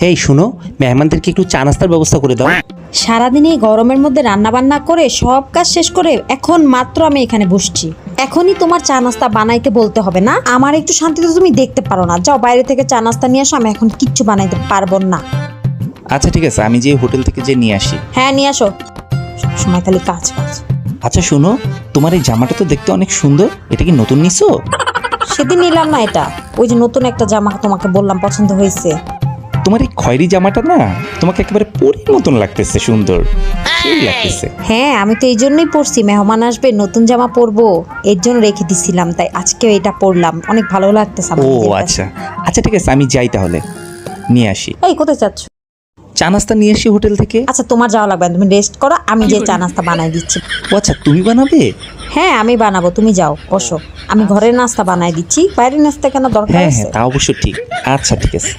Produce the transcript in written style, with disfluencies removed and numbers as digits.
এই শুনো, মেহমানদেরকে একটু চা নাস্তার ব্যবস্থা করে দাও। সারাদিন এই গরমের মধ্যে রান্না বান্না করে সব কাজ শেষ করে এখন মাত্র আমি এখানে বসছি। এখনই তোমার চা নাস্তা বানাইতে বলতে হবে না? আমার একটু শান্তিতে তুমি দেখতে পারো না? যাও বাইরে থেকে চা নাস্তা নিয়ে আসো, আমি এখন কিচ্ছু বানাইতে পারবো না। আচ্ছা ঠিক আছে, আমি যে হোটেল থেকে যে নিয়ে আসি। হ্যাঁ নিয়ে আসো, সময় খালি কাজ কাজ। আচ্ছা শুনো, তোমার এই জামাটা তো দেখতে অনেক সুন্দর, এটা কি নতুন নিছো? সেদিন নিলাম না এটা, ওই যে নতুন একটা জামা তোমাকে বললাম পছন্দ হয়েছে। তোমার এই খয়েরি জামাটা না তোমাকে একেবারে পরীর মতন লাগতেছে, সুন্দর সেই লাগতেছে। হ্যাঁ আমি তো এই জন্যই পরছি, মেহমান আসবে নতুন জামা পরবো এর জন্য রেখে দিছিলাম, তাই আজকে এটা পরলাম, অনেক ভালো লাগতেছে আমার ও নিজের কাছে। আচ্ছা আচ্ছা ঠিক আছে, আমি যাই তাহলে, নিয়ে আসি। এই কোথায় যাচ্ছ? চা নাস্তা নিয়ে আসি হোটেল থেকে। আচ্ছা তোমার যাওয়া লাগবে না, তুমি রেস্ট করো, আমি যে চা নাস্তা বানাই দিচ্ছি। ও আচ্ছা, তুমি বানাবে? হ্যাঁ আমি বানাবো, তুমি যাও বসো, আমি ঘরের নাস্তা বানাই দিচ্ছি, বাইরের নাস্তা কেন দরকার হ্যাঁ আছে? হ্যাঁ, তা অবশ্য ঠিক। আচ্ছা ঠিক আছে।